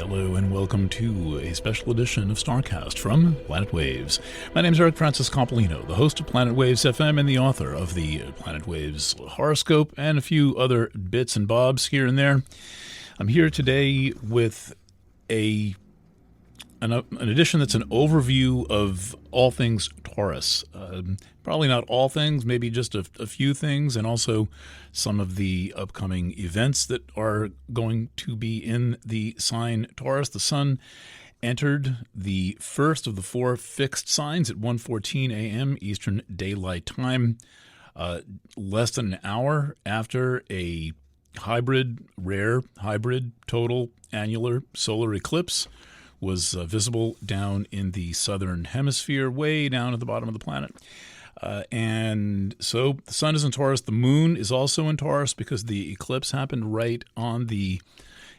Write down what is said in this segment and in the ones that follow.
Hello and welcome to a special edition of STARCAST from Planet Waves. My name is Eric Francis Compolino, the host of Planet Waves FM and the author of the Planet Waves horoscope and a few other bits and bobs here and there. I'm here today with an edition that's an overview of all things Taurus. Probably not all things, maybe just a few things, and also some of the upcoming events that are going to be in the sign Taurus. The sun entered the first of the four fixed signs at 1:14 a.m. Eastern Daylight Time, less than an hour after a rare hybrid total annular solar eclipse was visible down in the southern hemisphere, way down at the bottom of the planet. And so the sun is in Taurus. The moon is also in Taurus because the eclipse happened right on the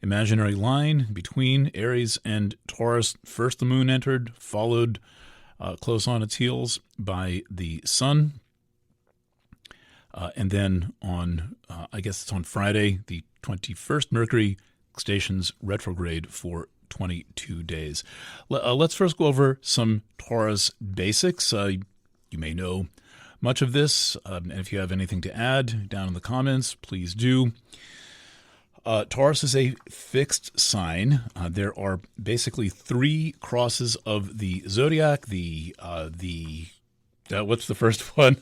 imaginary line between Aries and Taurus. First the moon entered, followed close on its heels by the sun. And then on, I guess it's on Friday, the 21st, Mercury stations retrograde for 22 days. Let's first go over some Taurus basics. You may know much of this, and if you have anything to add down in the comments, please do. Taurus is a fixed sign. There are basically three crosses of the zodiac. What's the first one?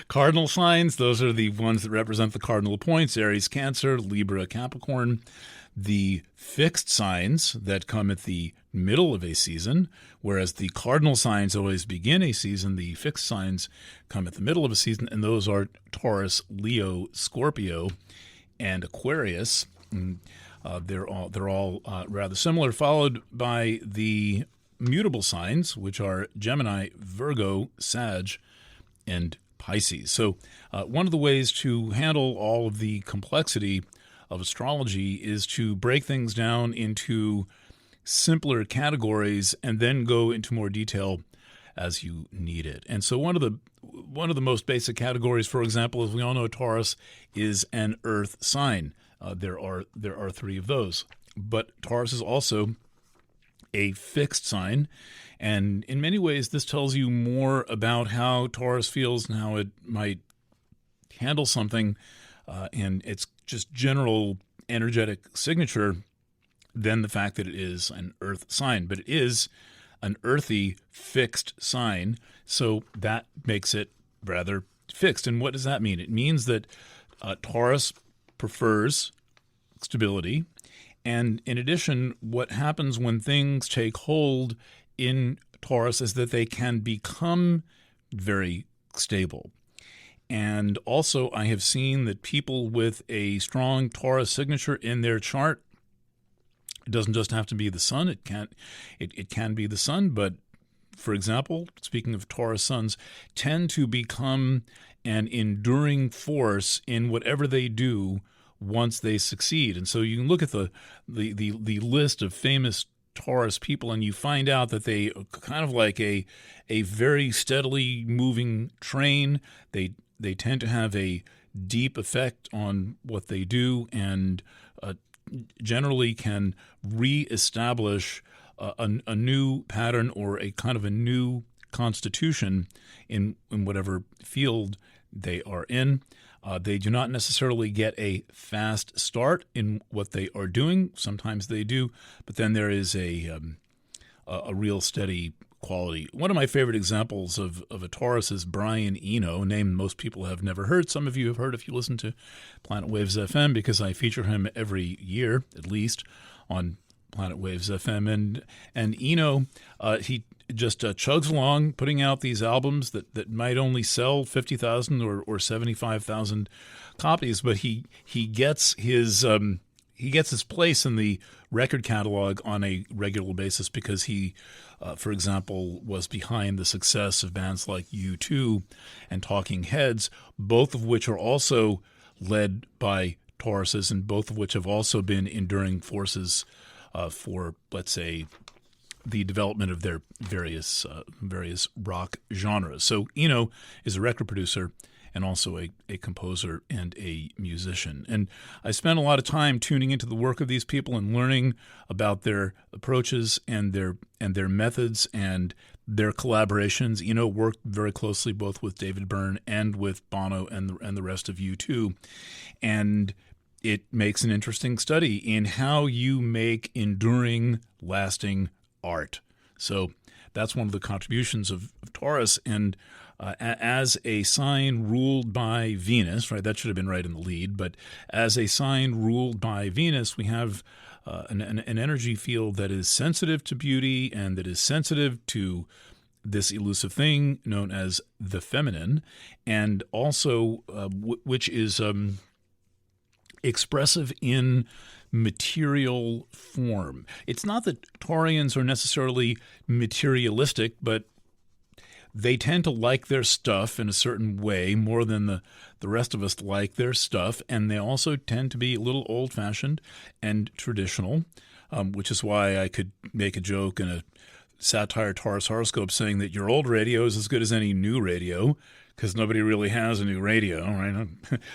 Cardinal signs. Those are the ones that represent the cardinal points: Aries, Cancer, Libra, Capricorn. The fixed signs that come at the middle of a season, whereas the cardinal signs always begin a season, the fixed signs come at the middle of a season, and those are Taurus, Leo, Scorpio, and Aquarius. They're all rather similar, followed by the mutable signs, which are Gemini, Virgo, Sag, and Pisces. So one of the ways to handle all of the complexity of astrology is to break things down into simpler categories and then go into more detail as you need it. And so one of the most basic categories, for example, as we all know, Taurus is an earth sign. There are three of those, but Taurus is also a fixed sign, and in many ways this tells you more about how Taurus feels and how it might handle something and its just general energetic signature than the fact that it is an earth sign. But it is an earthy fixed sign, so that makes it rather fixed. And what does that mean? It means that Taurus prefers stability. And in addition, what happens when things take hold in Taurus is that they can become very stable. And also, I have seen that people with a strong Taurus signature in their chart, it doesn't just have to be the sun. It can be the sun, but for example, speaking of Taurus suns, tend to become an enduring force in whatever they do once they succeed. And so you can look at the list of famous Taurus people, and you find out that they are kind of like a very steadily moving train. They tend to have a deep effect on what they do, and generally can reestablish a new pattern or a kind of a new constitution in whatever field they are in. They do not necessarily get a fast start in what they are doing. Sometimes they do, but then there is a real steady quality. One of my favorite examples of a Taurus is Brian Eno, a name most people have never heard. Some of you have heard if you listen to Planet Waves FM, because I feature him every year, at least, on Planet Waves FM. And Eno, he just chugs along, putting out these albums that might only sell 50,000 or 75,000 copies, but he gets his place in the record catalog on a regular basis because he, for example, was behind the success of bands like U2 and Talking Heads, both of which are also led by Tauruses and both of which have also been enduring forces for, let's say, the development of their various rock genres. So Eno is a record producer and also a composer and a musician. And I spent a lot of time tuning into the work of these people and learning about their approaches and their methods and their collaborations. Eno worked very closely both with David Byrne and with Bono and the rest of U2. And it makes an interesting study in how you make enduring, lasting art. So that's one of the contributions of Taurus. And as a sign ruled by Venus, right, that should have been right in the lead, but as a sign ruled by Venus, we have an energy field that is sensitive to beauty and that is sensitive to this elusive thing known as the feminine, and also which is expressive in material form. It's not that Taurians are necessarily materialistic, but they tend to like their stuff in a certain way more than the rest of us like their stuff, and they also tend to be a little old-fashioned and traditional, which is why I could make a joke in a satire Taurus horoscope saying that your old radio is as good as any new radio, because nobody really has a new radio, right?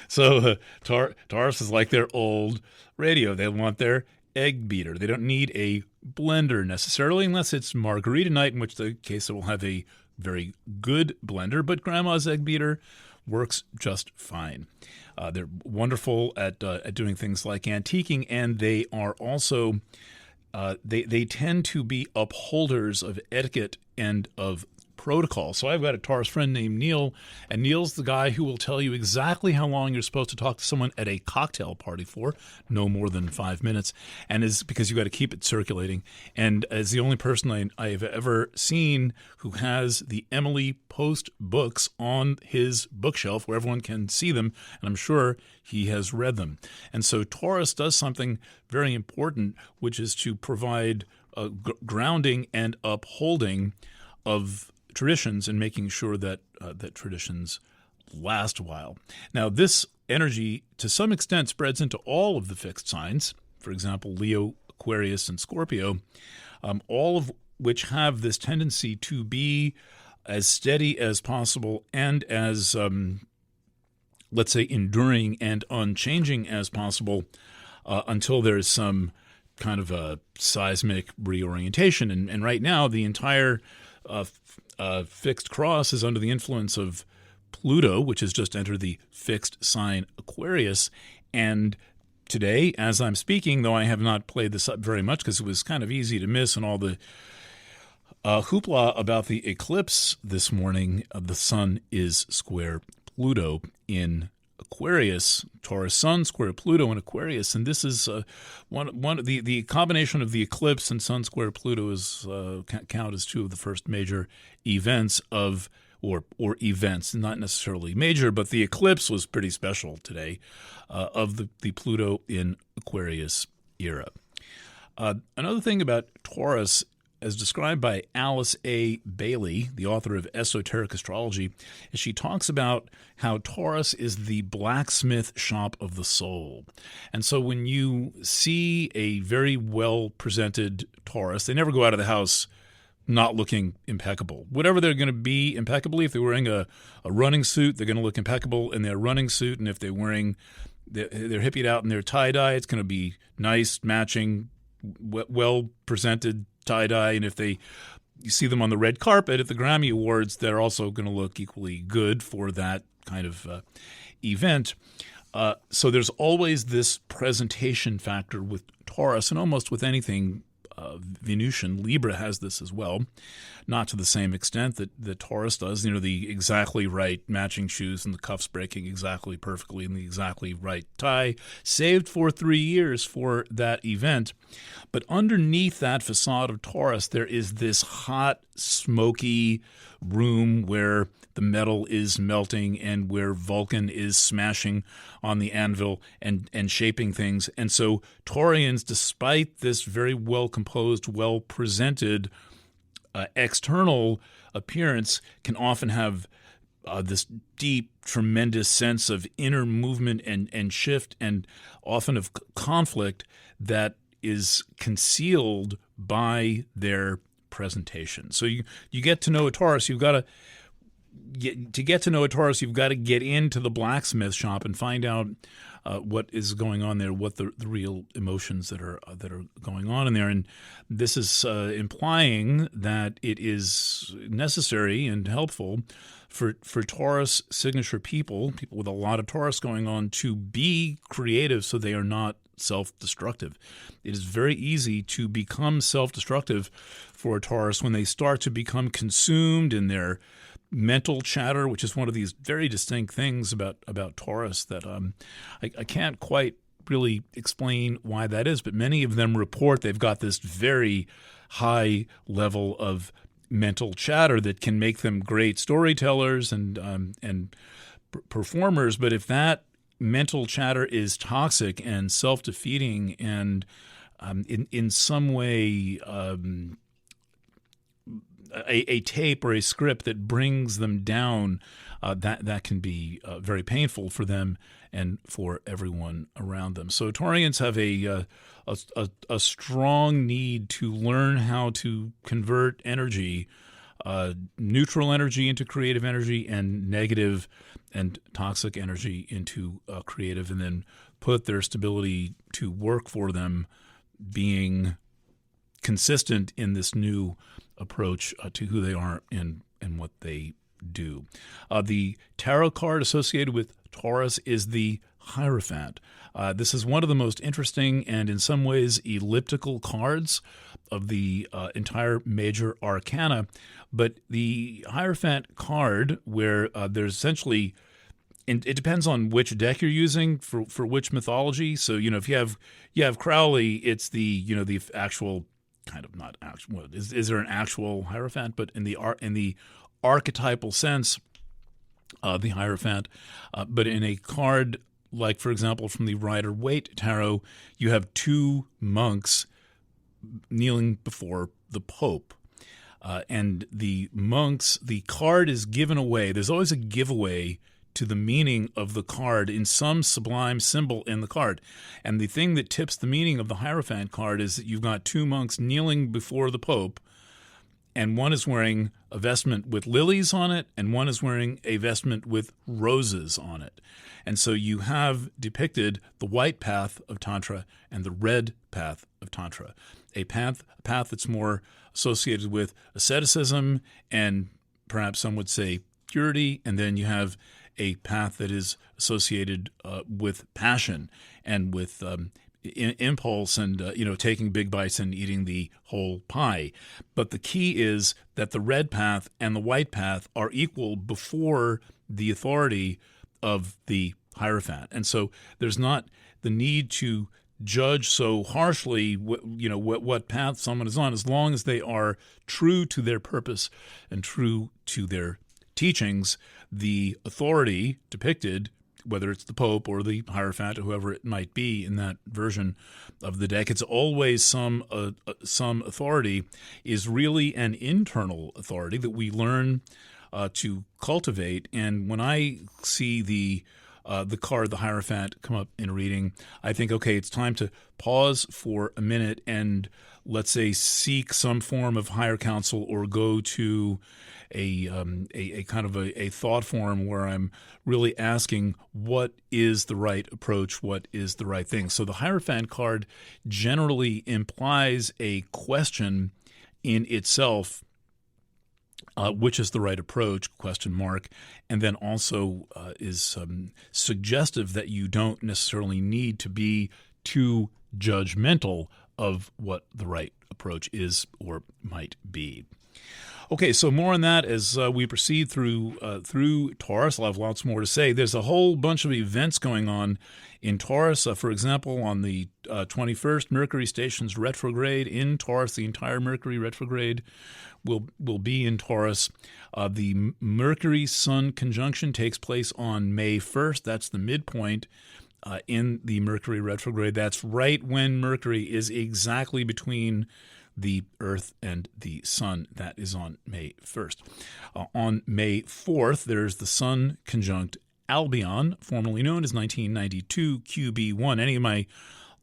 So Taurus is like their old radio. They want their egg beater. They don't need a blender necessarily, unless it's margarita night, in which the case it will have a very good blender, but grandma's egg beater works just fine. They're wonderful at doing things like antiquing, and they are also they tend to be upholders of etiquette and of protocol. So I've got a Taurus friend named Neil, and Neil's the guy who will tell you exactly how long you're supposed to talk to someone at a cocktail party for, no more than 5 minutes, and is because you got to keep it circulating. And as the only person I have ever seen who has the Emily Post books on his bookshelf where everyone can see them, and I'm sure he has read them. And so Taurus does something very important, which is to provide grounding and upholding of traditions and making sure that that traditions last a while. Now, this energy, to some extent, spreads into all of the fixed signs. For example, Leo, Aquarius, and Scorpio, all of which have this tendency to be as steady as possible and as, let's say, enduring and unchanging as possible until there's some kind of a seismic reorientation. And right now, the entire fixed cross is under the influence of Pluto, which has just entered the fixed sign Aquarius. And today, as I'm speaking, though I have not played this up very much because it was kind of easy to miss and all the hoopla about the eclipse this morning, the sun is square Pluto in Aquarius, Taurus Sun square Pluto in Aquarius, and this is the combination of the eclipse and Sun square Pluto is count as two of the first major events of or events, not necessarily major, but the eclipse was pretty special today of the Pluto in Aquarius era. Another thing about Taurus, as described by Alice A. Bailey, the author of Esoteric Astrology, is she talks about how Taurus is the blacksmith shop of the soul. And so when you see a very well-presented Taurus, they never go out of the house not looking impeccable. Whatever they're going to be impeccably, if they're wearing a running suit, they're going to look impeccable in their running suit. And if they're wearing, they're hippied out in their tie-dye, it's going to be nice, matching, well-presented tie-dye. And if you see them on the red carpet at the Grammy Awards, they're also going to look equally good for that kind of event. So there's always this presentation factor with Taurus, and almost with anything Venusian. Libra has this as well, not to the same extent that Taurus does. The exactly right matching shoes and the cuffs breaking exactly perfectly and the exactly right tie, saved for 3 years for that event. But underneath that facade of Taurus, there is this hot, smoky room where the metal is melting and where Vulcan is smashing on the anvil and shaping things. And so Taurians, despite this very well-composed, well-presented external appearance, can often have this deep, tremendous sense of inner movement and shift, and often of conflict that is concealed by their presentation. So you get to know a Taurus, you've got to to get to know a Taurus, you've got to get into the blacksmith shop and find out what is going on there, what the real emotions that are going on in there. And this is implying that it is necessary and helpful for Taurus signature people with a lot of Taurus going on, to be creative so they are not self-destructive. It is very easy to become self-destructive for a Taurus when they start to become consumed in their mental chatter, which is one of these very distinct things about Taurus that I can't quite really explain why that is, but many of them report they've got this very high level of mental chatter that can make them great storytellers and performers. But if that mental chatter is toxic and self-defeating and in some way a tape or a script that brings them down, that can be very painful for them and for everyone around them. So Taurians have a strong need to learn how to convert energy, neutral energy into creative energy, and negative and toxic energy into creative, and then put their stability to work for them, being consistent in this new approach to who they are and what they do. The tarot card associated with Taurus is the Hierophant. This is one of the most interesting and in some ways elliptical cards of the entire major arcana. But the Hierophant card, where there's essentially, it depends on which deck you're using for which mythology. So, if you have Crowley, it's the actual kind of, not actual. Well, is there an actual Hierophant? But in the archetypal sense, the Hierophant. But in a card like, for example, from the Rider-Waite Tarot, you have two monks kneeling before the Pope. And the monks, the card is given away. There's always a giveaway to the meaning of the card in some sublime symbol in the card. And the thing that tips the meaning of the Hierophant card is that you've got two monks kneeling before the Pope, and one is wearing a vestment with lilies on it, and one is wearing a vestment with roses on it. And so you have depicted the white path of Tantra and the red path of Tantra, a path that's more associated with asceticism and perhaps some would say purity, and then you have a path that is associated with passion and with impulse and taking big bites and eating the whole pie. But the key is that the red path and the white path are equal before the authority of the Hierophant. And so there's not the need to judge so harshly what path someone is on, as long as they are true to their purpose and true to their teachings. The authority depicted, whether it's the Pope or the Hierophant or whoever it might be in that version of the deck, it's always some authority, is really an internal authority that we learn to cultivate. And when I see the card, the Hierophant, come up in a reading, I think, okay, it's time to pause for a minute and, let's say, seek some form of higher counsel, or go to a kind of a thought form where I'm really asking, what is the right approach? What is the right thing? So the Hierophant card generally implies a question in itself, which is the right approach, ? And then also is suggestive that you don't necessarily need to be too judgmental of what the right approach is or might be. Okay, so more on that as we proceed through Taurus. I'll have lots more to say. There's a whole bunch of events going on in Taurus. For example, on the 21st, Mercury stations retrograde in Taurus. The entire Mercury retrograde will be in Taurus. The Mercury-Sun conjunction takes place on May 1st. That's the midpoint in the Mercury retrograde. That's right when Mercury is exactly between the Earth and the Sun. That is on May 1st. On May 4th, there's the Sun conjunct Albion, formerly known as 1992 QB1. Any of my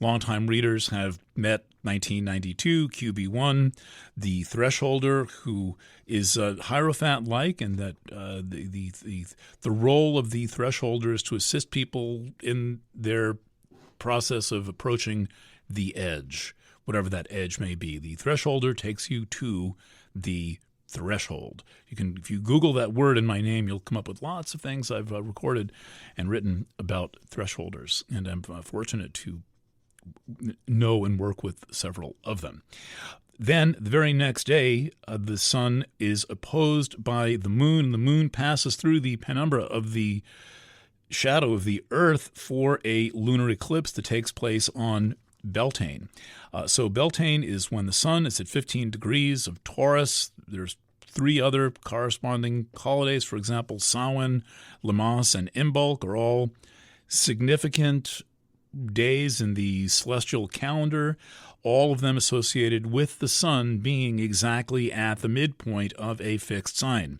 longtime readers have met 1992 QB1, the thresholder, who is Hierophant-like, and that the role of the thresholder is to assist people in their process of approaching the edge, whatever that edge may be. The thresholder takes you to the threshold. If you Google that word in my name, you'll come up with lots of things I've recorded and written about thresholders, and I'm fortunate to know and work with several of them. Then the very next day, the sun is opposed by the moon, and the moon passes through the penumbra of the shadow of the Earth for a lunar eclipse that takes place on Beltane. So Beltane is when the sun is at 15 degrees of Taurus. There's 3 other corresponding holidays. For example, Samhain, Lammas, and Imbolc are all significant days in the celestial calendar, all of them associated with the sun being exactly at the midpoint of a fixed sign.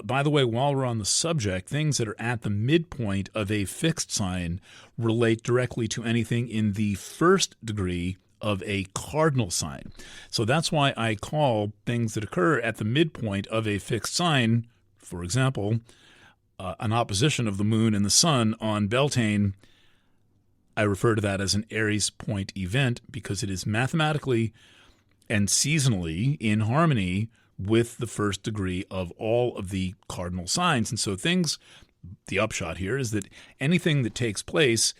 By the way, while we're on the subject, things that are at the midpoint of a fixed sign relate directly to anything in the first degree of a cardinal sign. So that's why I call things that occur at the midpoint of a fixed sign, for example, an opposition of the moon and the sun on Beltane, I refer to that as an Aries point event because it is mathematically and seasonally in harmony with the first degree of all of the cardinal signs. And so the upshot here is that anything that takes place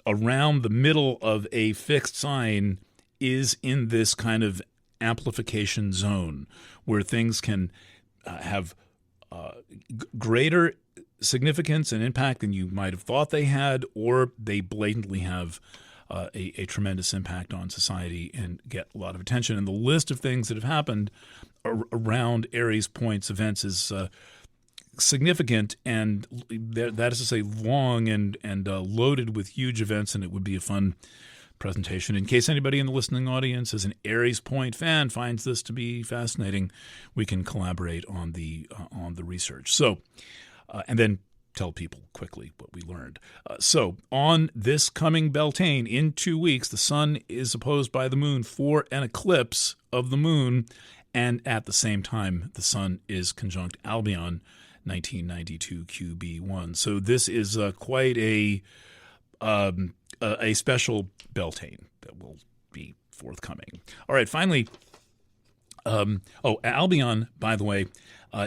around the middle of a fixed sign is in this kind of amplification zone where things can have greater significance and impact than you might have thought they had, or they blatantly have a tremendous impact on society and get a lot of attention. And the list of things that have happened around Aries points events is significant, and that is to say long and loaded with huge events, and it would be a fun presentation. In case anybody in the listening audience is an Aries point fan, finds this to be fascinating, we can collaborate on the research. So, and then tell people quickly what we learned. So on this coming Beltane, in 2 weeks, the sun is opposed by the moon for an eclipse of the moon, and at the same time, the sun is conjunct Albion, 1992 QB1. So this is quite a special Beltane that will be forthcoming. All right, finally, Albion, by the way,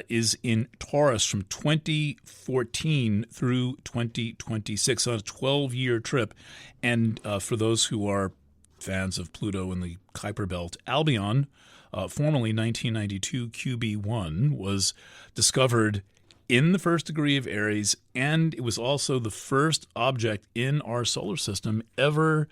is in Taurus from 2014 through 2026 on a 12-year trip. And for those who are fans of Pluto and the Kuiper Belt, Albion, formerly 1992 QB1, was discovered in the first degree of Aries, and it was also the first object in our solar system ever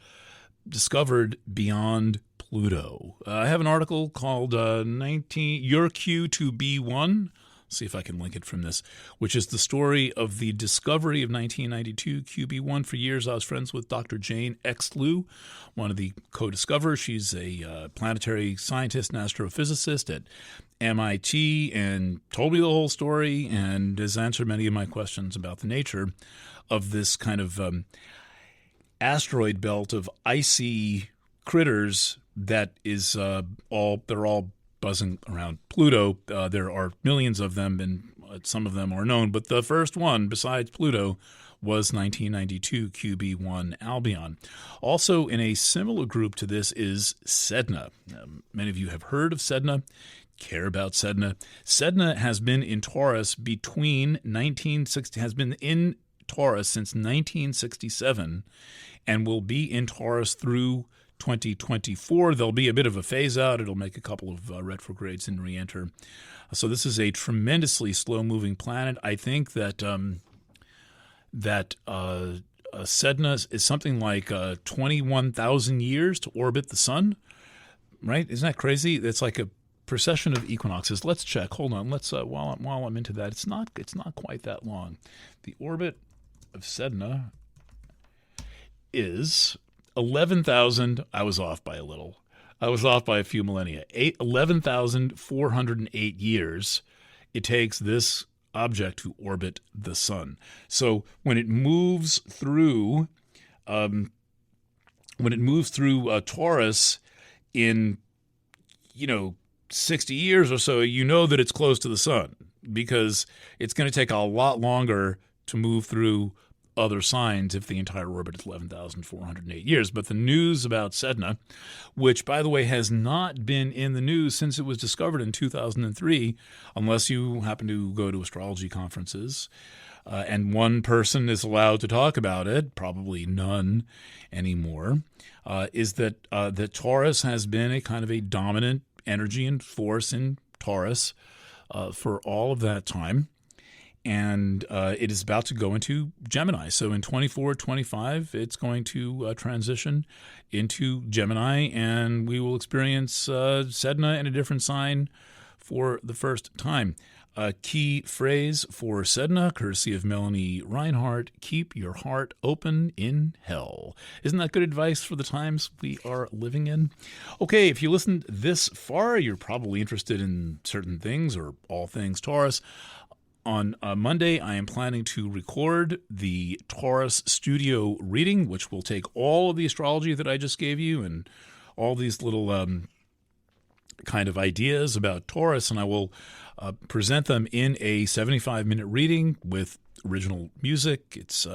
discovered beyond Pluto. I have an article called Your Q to B1. See if I can link it from this, which is the story of the discovery of 1992 QB1. For years, I was friends with Dr. Jane Exlew, one of the co-discoverers. She's a planetary scientist and astrophysicist at MIT, and told me the whole story and has answered many of my questions about the nature of this kind of asteroid belt of icy critters that is they're all buzzing around Pluto. There are millions of them, and some of them are known, but the first one besides Pluto was 1992 QB1 Albion. Also in a similar group to this is Sedna. Many of you have heard of Sedna, care about Sedna. Sedna has been in Taurus has been in Taurus since 1967 and will be in Taurus through 2024. There'll be a bit of a phase out. It'll make a couple of retrogrades and re-enter. So this is a tremendously slow-moving planet. I think that Sedna is something like 21,000 years to orbit the sun. Right? Isn't that crazy? It's like a precession of equinoxes. Let's check. Hold on. Let's while I'm into that, it's not quite that long. The orbit of Sedna is 11,000. I was off by a little. I was off by a few millennia. 11,408 years it takes this object to orbit the sun. So when it moves through when it moves through Taurus in, 60 years or so, you know that it's close to the sun, because it's going to take a lot longer to move through other signs if the entire orbit is 11,408 years. But the news about Sedna, which, by the way, has not been in the news since it was discovered in 2003, unless you happen to go to astrology conferences, and one person is allowed to talk about it, probably none anymore, is that Taurus has been a kind of a dominant energy and force in Taurus for all of that time. And it is about to go into Gemini. So in 24, 25, it's going to transition into Gemini, and we will experience Sedna in a different sign for the first time. A key phrase for Sedna, courtesy of Melanie Reinhardt: keep your heart open in hell. Isn't that good advice for the times we are living in? Okay, if you listened this far, you're probably interested in certain things or all things Taurus. On Monday, I am planning to record the Taurus studio reading, which will take all of the astrology that I just gave you and all these little kind of ideas about Taurus, and I will present them in a 75-minute reading with original music. It's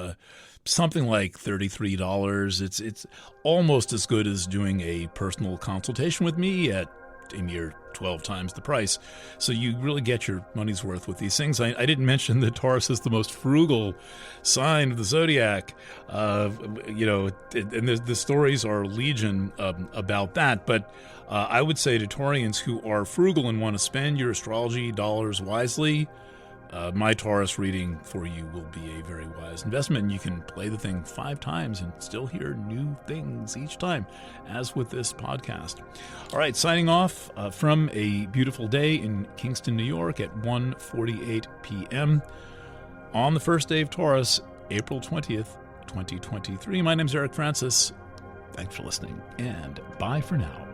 something like $33. It's almost as good as doing a personal consultation with me at a mere 12 times the price. So you really get your money's worth with these things. I didn't mention that Taurus is the most frugal sign of the zodiac. And the stories are legion about that. But I would say to Taurians who are frugal and want to spend your astrology dollars wisely, my Taurus reading for you will be a very wise investment. You can play the thing 5 times and still hear new things each time, as with this podcast. All right, signing off from a beautiful day in Kingston, New York at 1:48 p.m. on the first day of Taurus, April 20th, 2023. My name's Eric Francis. Thanks for listening, and bye for now.